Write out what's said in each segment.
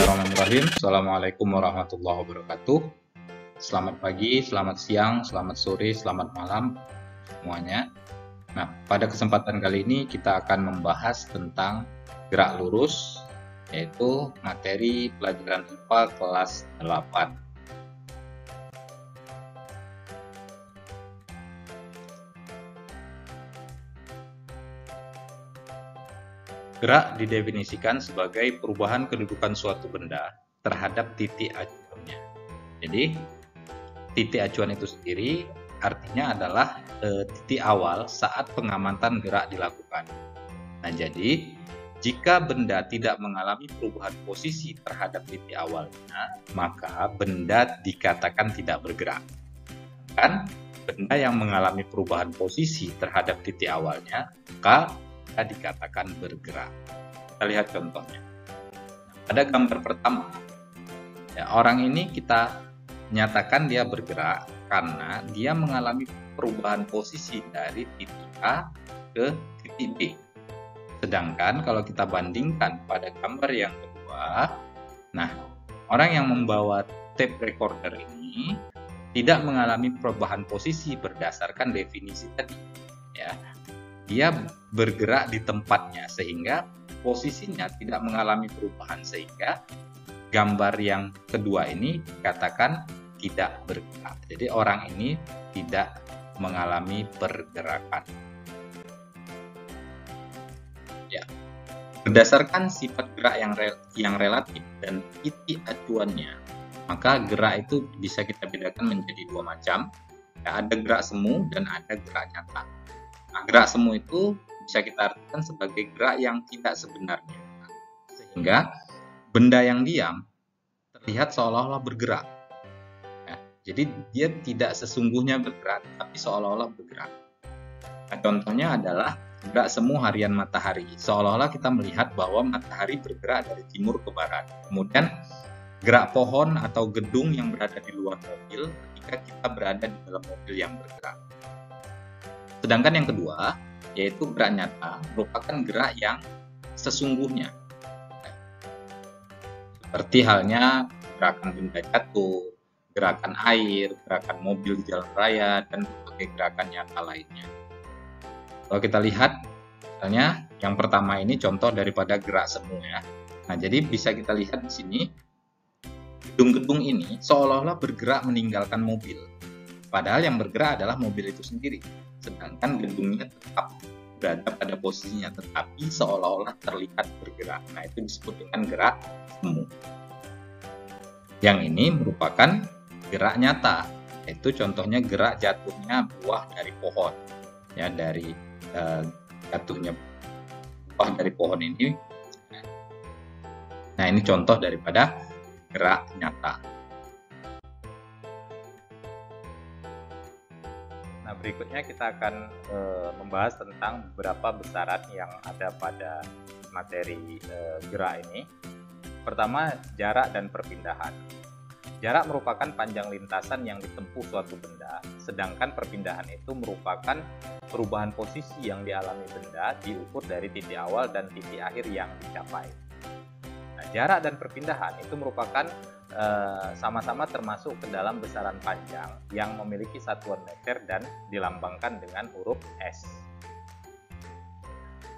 Bismillahirrahmanirrahim. Assalamualaikum warahmatullahi wabarakatuh. Selamat pagi, selamat siang, selamat sore, selamat malam semuanya. Nah, pada kesempatan kali ini kita akan membahas tentang gerak lurus, yaitu materi pelajaran IPA kelas 8. Gerak didefinisikan sebagai perubahan kedudukan suatu benda terhadap titik acuannya. Jadi, titik acuan itu sendiri artinya adalah titik awal saat pengamatan gerak dilakukan. Nah, jadi jika benda tidak mengalami perubahan posisi terhadap titik awalnya, maka benda dikatakan tidak bergerak. Kan benda yang mengalami perubahan posisi terhadap titik awalnya, maka dikatakan bergerak. Kita lihat contohnya. Pada gambar pertama, ya, orang ini kita nyatakan dia bergerak karena dia mengalami perubahan posisi dari titik A ke titik B. Sedangkan kalau kita bandingkan pada gambar yang kedua, nah, orang yang membawa tape recorder ini tidak mengalami perubahan posisi berdasarkan definisi tadi, ya. Dia bergerak di tempatnya sehingga posisinya tidak mengalami perubahan, sehingga gambar yang kedua ini dikatakan tidak bergerak. Jadi orang ini tidak mengalami pergerakan. Ya. Berdasarkan sifat gerak yang relatif dan titik acuannya, maka gerak itu bisa kita bedakan menjadi dua macam. Ya, ada gerak semu dan ada gerak nyata. Nah, gerak semu itu bisa kita artikan sebagai gerak yang tidak sebenarnya, sehingga benda yang diam terlihat seolah-olah bergerak. Ya, jadi dia tidak sesungguhnya bergerak, tapi seolah-olah bergerak. Nah, contohnya adalah gerak semu harian matahari. Seolah-olah kita melihat bahwa matahari bergerak dari timur ke barat. Kemudian gerak pohon atau gedung yang berada di luar mobil ketika kita berada di dalam mobil yang bergerak. Sedangkan yang kedua, yaitu gerak nyata, merupakan gerak yang sesungguhnya. Seperti halnya gerakan benda jatuh, gerakan air, gerakan mobil di jalan raya, dan berbagai gerakan nyata lainnya. Kalau kita lihat, misalnya yang pertama ini contoh daripada gerak semu, ya. Nah, jadi bisa kita lihat di sini, gedung-gedung ini seolah-olah bergerak meninggalkan mobil. Padahal yang bergerak adalah mobil itu sendiri. Sedangkan gedungnya tetap berada pada posisinya, tetapi seolah-olah terlihat bergerak. Nah, itu disebut dengan gerak semu. Yang ini merupakan gerak nyata, yaitu contohnya gerak jatuhnya buah dari pohon. Ya, dari jatuhnya buah dari pohon ini. Nah, ini contoh daripada gerak nyata. Nah, berikutnya kita akan membahas tentang beberapa besaran yang ada pada materi gerak ini. Pertama, jarak dan perpindahan. Jarak merupakan panjang lintasan yang ditempuh suatu benda, sedangkan perpindahan itu merupakan perubahan posisi yang dialami benda diukur dari titik awal dan titik akhir yang dicapai. Nah, jarak dan perpindahan itu merupakan sama-sama termasuk ke dalam besaran panjang yang memiliki satuan meter dan dilambangkan dengan huruf S.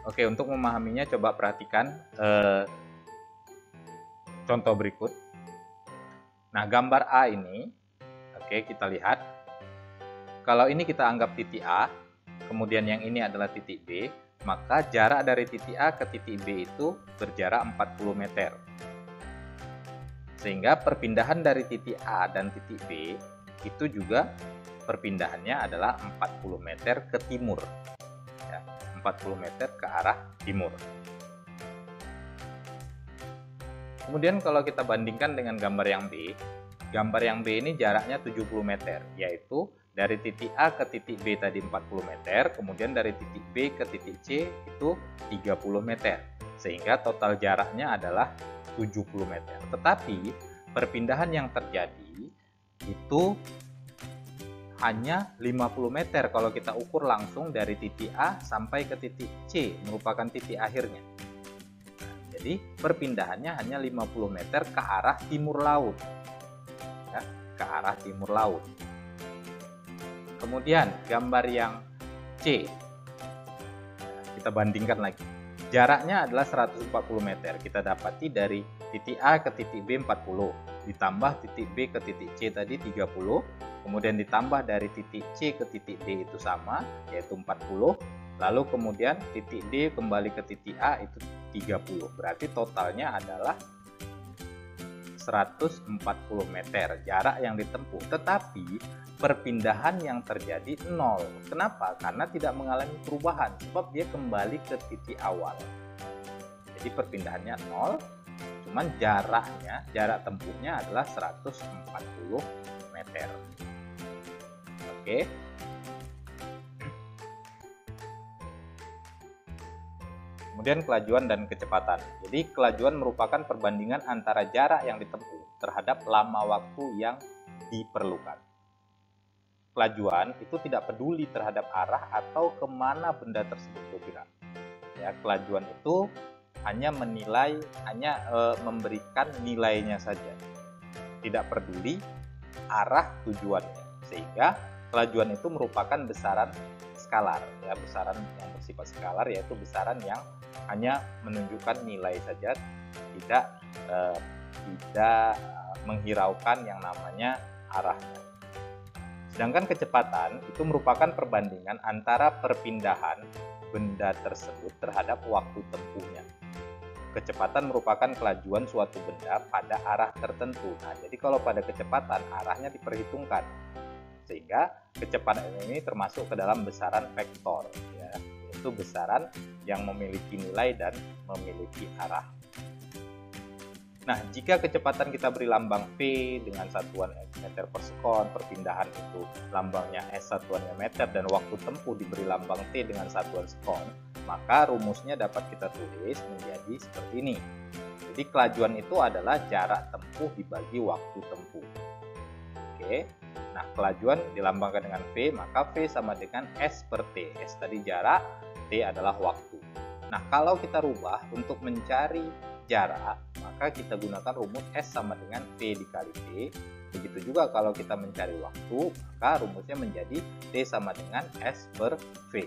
Oke, untuk memahaminya coba perhatikan contoh berikut. Nah, gambar A ini, oke, kita lihat. Kalau ini kita anggap titik A, kemudian yang ini adalah titik B, maka jarak dari titik A ke titik B itu berjarak 40 meter. Sehingga perpindahan dari titik A dan titik B itu juga perpindahannya adalah 40 meter ke timur. Ya, 40 meter ke arah timur. Kemudian kalau kita bandingkan dengan gambar yang B ini jaraknya 70 meter, yaitu dari titik A ke titik B tadi 40 meter, kemudian dari titik B ke titik C itu 30 meter. Sehingga total jaraknya adalah 70 meter. Tetapi perpindahan yang terjadi itu hanya 50 meter kalau kita ukur langsung dari titik A sampai ke titik C, merupakan titik akhirnya. Jadi perpindahannya hanya 50 meter ke arah timur laut. Ya, ke arah timur laut. Kemudian gambar yang C. Kita bandingkan lagi. Jaraknya adalah 140 meter. Kita dapati dari titik A ke titik B 40. Ditambah titik B ke titik C tadi 30. Kemudian ditambah dari titik C ke titik D itu sama, yaitu 40. Lalu kemudian titik D kembali ke titik A itu 30. Berarti totalnya adalah 140 meter jarak yang ditempuh, tetapi perpindahan yang terjadi 0. Kenapa? Karena tidak mengalami perubahan, sebab dia kembali ke titik awal. Jadi perpindahannya 0, cuman jarak tempuhnya adalah 140 meter. Oke. Kemudian kelajuan dan kecepatan. Jadi kelajuan merupakan perbandingan antara jarak yang ditempuh terhadap lama waktu yang diperlukan. Kelajuan itu tidak peduli terhadap arah atau kemana benda tersebut bergerak. Ya, kelajuan itu hanya memberikan nilainya saja, tidak peduli arah tujuannya. Sehingga kelajuan itu merupakan besaran skalar, ya, besaran yang bersifat skalar, yaitu besaran yang hanya menunjukkan nilai saja, tidak menghiraukan yang namanya arahnya. Sedangkan kecepatan itu merupakan perbandingan antara perpindahan benda tersebut terhadap waktu tempuhnya. Kecepatan merupakan kelajuan suatu benda pada arah tertentu. Nah, jadi kalau pada kecepatan arahnya diperhitungkan, sehingga kecepatan ini termasuk ke dalam besaran vektor, ya, yaitu besaran yang memiliki nilai dan memiliki arah. Nah, jika kecepatan kita beri lambang V dengan satuan meter per sekon, perpindahan itu lambangnya S satuannya meter, dan waktu tempuh diberi lambang T dengan satuan sekon, maka rumusnya dapat kita tulis menjadi seperti ini. Jadi kelajuan itu adalah jarak tempuh dibagi waktu tempuh. Oke. Nah, kelajuan dilambangkan dengan V, maka V sama dengan S per T. S tadi jarak, T adalah waktu. Nah, kalau kita rubah untuk mencari jarak, maka kita gunakan rumus S sama dengan V dikali T. Begitu juga kalau kita mencari waktu, maka rumusnya menjadi T sama dengan S per V.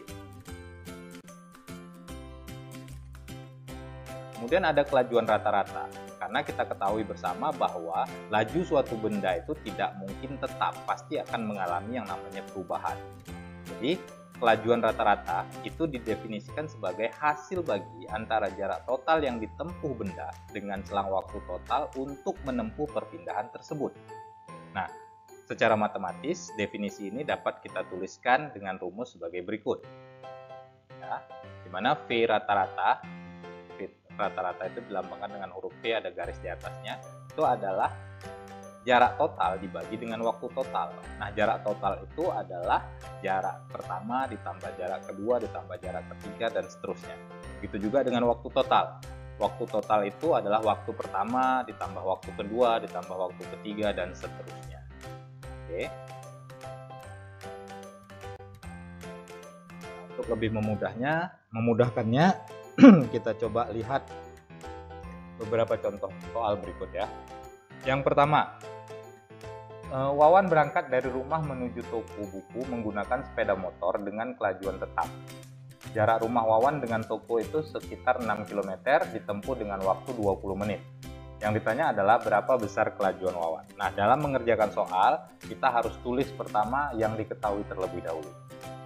Kemudian ada kelajuan rata-rata. Karena kita ketahui bersama bahwa laju suatu benda itu tidak mungkin tetap, pasti akan mengalami yang namanya perubahan. Jadi kelajuan rata-rata itu didefinisikan sebagai hasil bagi antara jarak total yang ditempuh benda dengan selang waktu total untuk menempuh perpindahan tersebut. Nah, secara matematis definisi ini dapat kita tuliskan dengan rumus sebagai berikut. Ya, di mana V rata-rata itu dilambangkan dengan huruf V, ada garis di atasnya, itu adalah jarak total dibagi dengan waktu total. Nah, jarak total itu adalah jarak pertama ditambah jarak kedua ditambah jarak ketiga dan seterusnya. Begitu juga dengan waktu total. Waktu total itu adalah waktu pertama ditambah waktu kedua ditambah waktu ketiga dan seterusnya. Oke. Untuk lebih memudahkannya kita coba lihat beberapa contoh soal berikut ya. Yang pertama, Wawan berangkat dari rumah menuju toko buku menggunakan sepeda motor dengan kelajuan tetap. Jarak rumah Wawan dengan toko itu sekitar 6 km ditempuh dengan waktu 20 menit. Yang ditanya adalah berapa besar kelajuan Wawan. Nah, dalam mengerjakan soal, kita harus tulis pertama yang diketahui terlebih dahulu.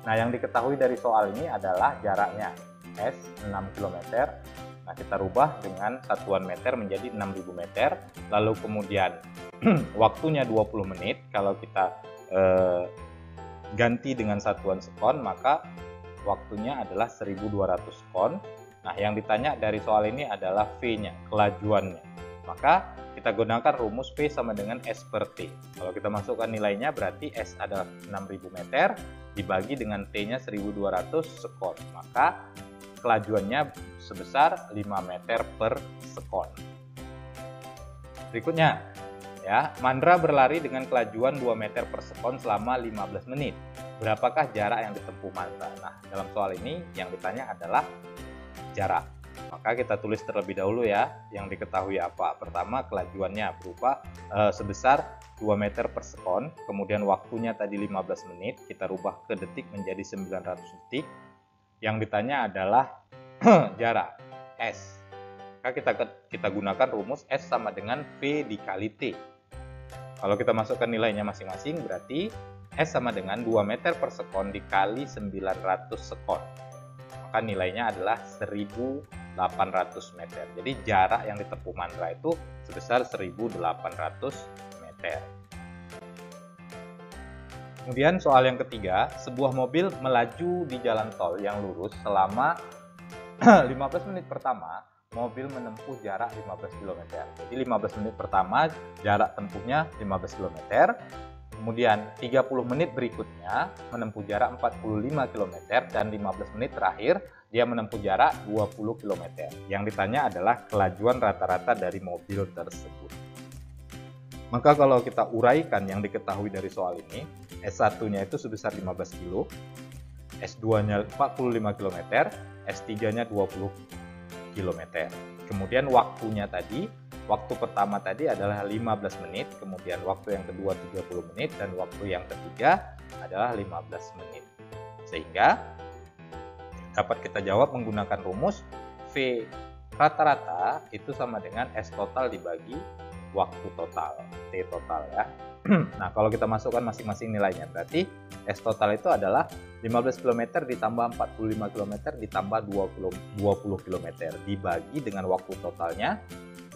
Nah, yang diketahui dari soal ini adalah jaraknya S 6 km. Nah, kita rubah dengan satuan meter menjadi 6000 meter. Lalu kemudian waktunya 20 menit. Kalau kita ganti dengan satuan sekon, maka waktunya adalah 1200 sekon. Nah, yang ditanya dari soal ini adalah V-nya, kelajuannya. Maka kita gunakan rumus V sama dengan S per T. Kalau kita masukkan nilainya berarti S adalah 6000 meter dibagi dengan T-nya 1200 sekon. Maka kelajuannya sebesar 5 meter per sekon. Berikutnya, ya, Mandra berlari dengan kelajuan 2 meter per sekon selama 15 menit. Berapakah jarak yang ditempuh Mandra? Nah, dalam soal ini yang ditanya adalah jarak. Maka kita tulis terlebih dahulu ya, yang diketahui apa. Pertama, kelajuannya berupa sebesar 2 meter per sekon, kemudian waktunya tadi 15 menit, kita rubah ke detik menjadi 900 detik. Yang ditanya adalah jarak, S. Maka kita gunakan rumus S sama dengan V dikali T. Kalau kita masukkan nilainya masing-masing, berarti S sama dengan 2 meter per sekon dikali 900 sekon. Maka nilainya adalah 1800 meter. Jadi jarak yang ditempuh Mandra itu sebesar 1800 meter. Kemudian soal yang ketiga, sebuah mobil melaju di jalan tol yang lurus selama 15 menit pertama, mobil menempuh jarak 15 km. Jadi 15 menit pertama jarak tempuhnya 15 km. Kemudian 30 menit berikutnya menempuh jarak 45 km dan 15 menit terakhir dia menempuh jarak 20 km. Yang ditanya adalah kelajuan rata-rata dari mobil tersebut. Maka kalau kita uraikan yang diketahui dari soal ini, S1-nya itu sebesar 15 km, S2-nya 45 km, S3-nya 20 km. Kemudian waktunya tadi, waktu pertama tadi adalah 15 menit, kemudian waktu yang kedua 30 menit, dan waktu yang ketiga adalah 15 menit. Sehingga dapat kita jawab menggunakan rumus V rata-rata itu sama dengan S total dibagi waktu total, T total ya. Nah, kalau kita masukkan masing-masing nilainya, berarti S total itu adalah 15 km ditambah 45 km ditambah 20 km dibagi dengan waktu totalnya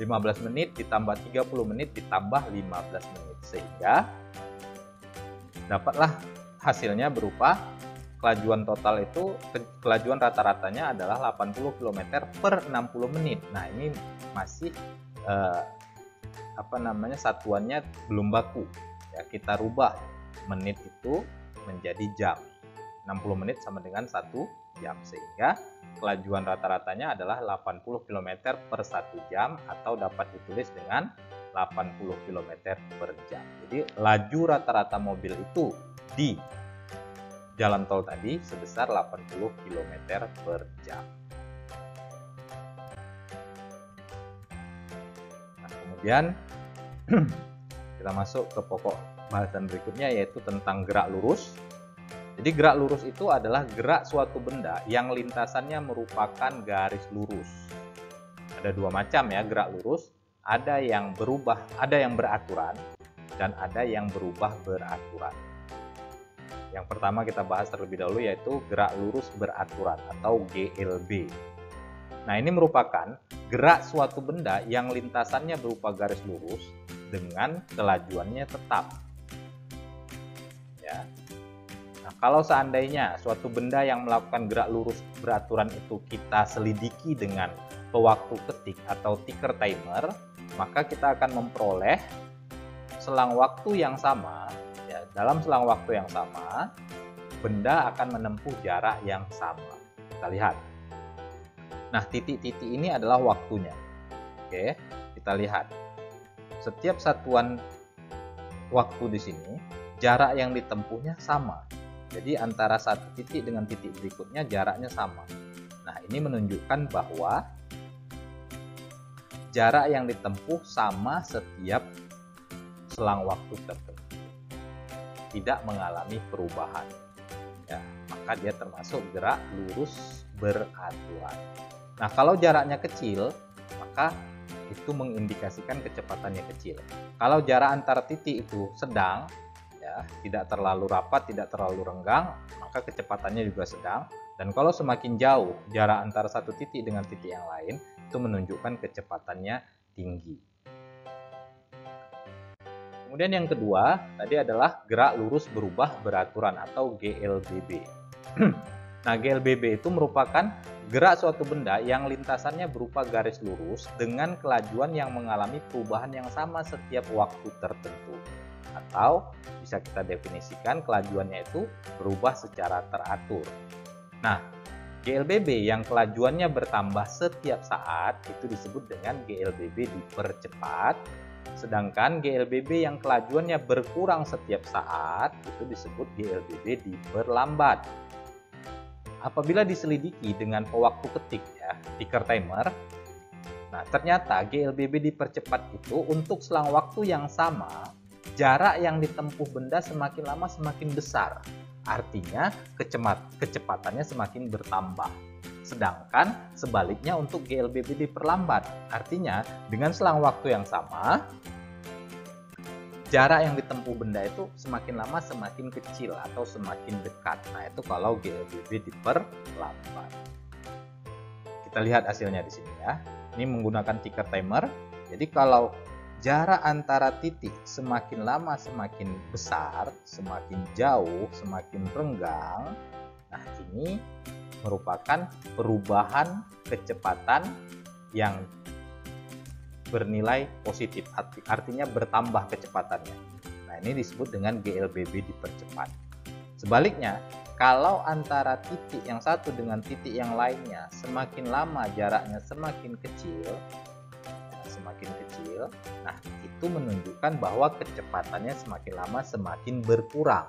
15 menit ditambah 30 menit ditambah 15 menit. Sehingga dapatlah hasilnya berupa kelajuan total itu, kelajuan rata-ratanya adalah 80 km per 60 menit. Nah, ini masih satuannya belum baku ya, kita rubah menit itu menjadi jam. 60 menit sama dengan 1 jam, sehingga kelajuan rata-ratanya adalah 80 km per 1 jam, atau dapat ditulis dengan 80 km per jam. Jadi laju rata-rata mobil itu di jalan tol tadi sebesar 80 km per jam. Nah, kemudian kita masuk ke pokok bahasan berikutnya, yaitu tentang gerak lurus. Jadi gerak lurus itu adalah gerak suatu benda yang lintasannya merupakan garis lurus. Ada dua macam ya gerak lurus, ada yang berubah, ada yang beraturan, dan ada yang berubah beraturan. Yang pertama kita bahas terlebih dahulu, yaitu gerak lurus beraturan atau GLB. Nah, ini merupakan gerak suatu benda yang lintasannya berupa garis lurus dengan kelajuannya tetap. Ya. Nah, kalau seandainya suatu benda yang melakukan gerak lurus beraturan itu kita selidiki dengan pewaktu ketik atau ticker timer, maka kita akan memperoleh selang waktu yang sama. Ya, dalam selang waktu yang sama, benda akan menempuh jarak yang sama. Kita lihat. Nah, titik-titik ini adalah waktunya. Oke, kita lihat. Setiap satuan waktu di sini, jarak yang ditempuhnya sama. Jadi antara satu titik dengan titik berikutnya jaraknya sama. Nah, ini menunjukkan bahwa jarak yang ditempuh sama setiap selang waktu tertentu, tidak mengalami perubahan. Ya, maka dia termasuk gerak lurus beraturan. Nah, kalau jaraknya kecil, maka itu mengindikasikan kecepatannya kecil. Kalau jarak antara titik itu sedang, ya, tidak terlalu rapat, tidak terlalu renggang, maka kecepatannya juga sedang. Dan kalau semakin jauh jarak antara satu titik dengan titik yang lain, itu menunjukkan kecepatannya tinggi. Kemudian yang kedua tadi adalah gerak lurus berubah beraturan atau GLBB. Nah, GLBB itu merupakan gerak suatu benda yang lintasannya berupa garis lurus dengan kelajuan yang mengalami perubahan yang sama setiap waktu tertentu. Atau bisa kita definisikan kelajuannya itu berubah secara teratur. Nah, GLBB yang kelajuannya bertambah setiap saat itu disebut dengan GLBB dipercepat. Sedangkan GLBB yang kelajuannya berkurang setiap saat itu disebut GLBB diperlambat. Apabila diselidiki dengan pewaktu ketik, ya, ya, ticker timer. Nah, ternyata GLBB dipercepat itu untuk selang waktu yang sama, jarak yang ditempuh benda semakin lama semakin besar. Artinya kecepatannya semakin bertambah. Sedangkan sebaliknya untuk GLBB diperlambat. Artinya dengan selang waktu yang sama, jarak yang ditempuh benda itu semakin lama semakin kecil atau semakin dekat. Nah, itu kalau GLBB diperlambat. Kita lihat hasilnya di sini ya. Ini menggunakan ticker timer. Jadi kalau jarak antara titik semakin lama semakin besar, semakin jauh, semakin renggang. Nah, ini merupakan perubahan kecepatan yang bernilai positif, artinya bertambah kecepatannya. Nah, ini disebut dengan GLBB dipercepat. Sebaliknya, kalau antara titik yang satu dengan titik yang lainnya semakin lama jaraknya semakin kecil, nah itu menunjukkan bahwa kecepatannya semakin lama semakin berkurang.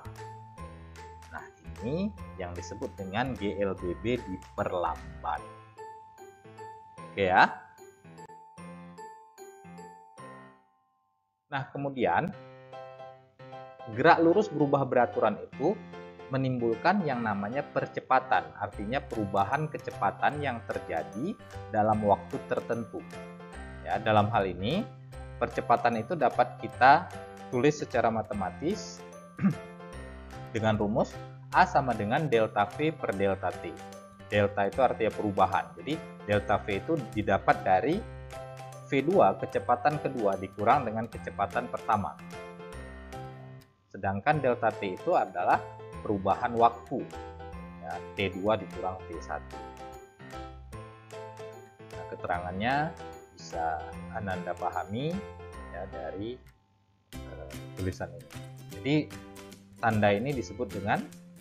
Nah, ini yang disebut dengan GLBB diperlambat. Oke ya. Nah, kemudian gerak lurus berubah beraturan itu menimbulkan yang namanya percepatan, artinya perubahan kecepatan yang terjadi dalam waktu tertentu. Ya, dalam hal ini percepatan itu dapat kita tulis secara matematis dengan rumus A sama dengan delta V per delta T. Delta itu artinya perubahan. Jadi delta V itu didapat dari V2, kecepatan kedua dikurang dengan kecepatan pertama. Sedangkan delta T itu adalah perubahan waktu. Ya, T2 dikurang T1. Nah, keterangannya bisa Ananda pahami ya dari tulisan ini. Jadi tanda ini disebut dengan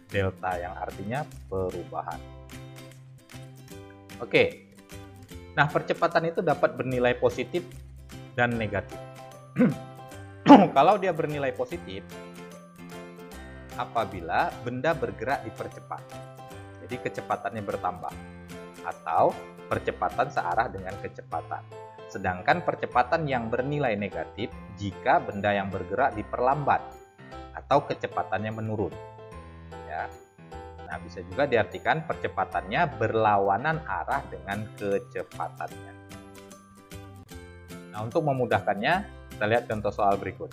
delta yang artinya perubahan. Oke. Nah, percepatan itu dapat bernilai positif dan negatif. Kalau dia bernilai positif apabila benda bergerak dipercepat. Jadi kecepatannya bertambah atau percepatan searah dengan kecepatan. Sedangkan percepatan yang bernilai negatif jika benda yang bergerak diperlambat atau kecepatannya menurun. Ya. Nah, bisa juga diartikan percepatannya berlawanan arah dengan kecepatannya. Nah, untuk memudahkannya, kita lihat contoh soal berikut.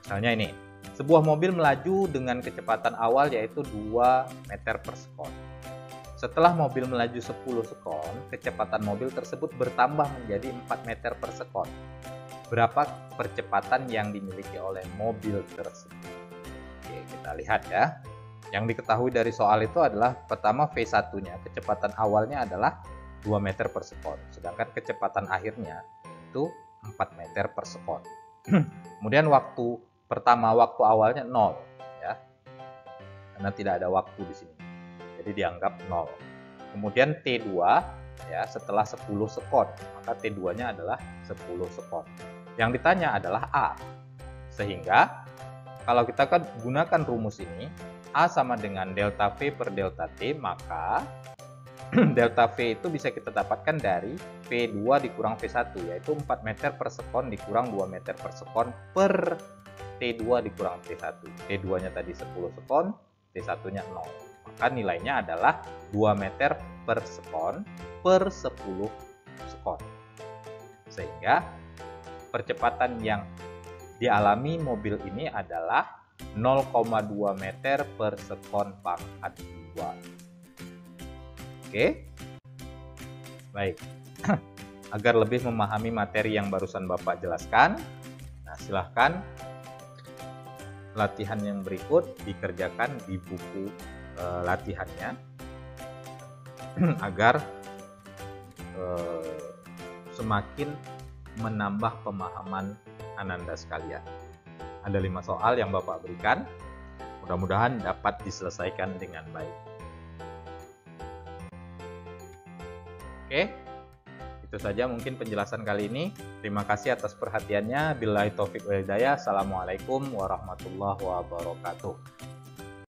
Misalnya ini, sebuah mobil melaju dengan kecepatan awal yaitu 2 meter per sekon. Setelah mobil melaju 10 sekon, kecepatan mobil tersebut bertambah menjadi 4 meter per sekon. Berapa percepatan yang dimiliki oleh mobil tersebut? Oke, kita lihat ya. Yang diketahui dari soal itu adalah pertama V1-nya, kecepatan awalnya adalah 2 meter per sekon. Sedangkan kecepatan akhirnya itu 4 meter per sekon. Kemudian waktu awalnya 0 ya. Karena tidak ada waktu di sini. Jadi dianggap 0. Kemudian T2 ya, setelah 10 sekon, maka T2-nya adalah 10 sekon. Yang ditanya adalah A. Sehingga kalau kita gunakan rumus ini, A sama dengan delta V per delta T, maka delta V itu bisa kita dapatkan dari V2 dikurang V1, yaitu 4 meter per sekon dikurang 2 meter per sekon per T2 dikurang T1. T2-nya tadi 10 sekon, T1-nya 0. Maka nilainya adalah 2 meter per sekon per 10 sekon. Sehingga percepatan yang dialami mobil ini adalah 0,2 meter per sekon pangkat 2. Oke. Baik. Agar lebih memahami materi yang barusan Bapak jelaskan, nah silahkan latihan yang berikut dikerjakan di buku latihannya agar semakin menambah pemahaman Ananda sekalian. Ada 5 soal yang Bapak berikan, mudah-mudahan dapat diselesaikan dengan baik. Oke, itu saja mungkin penjelasan kali ini. Terima kasih atas perhatiannya. Billahi taufiq wal hidayah. Assalamualaikum warahmatullahi wabarakatuh.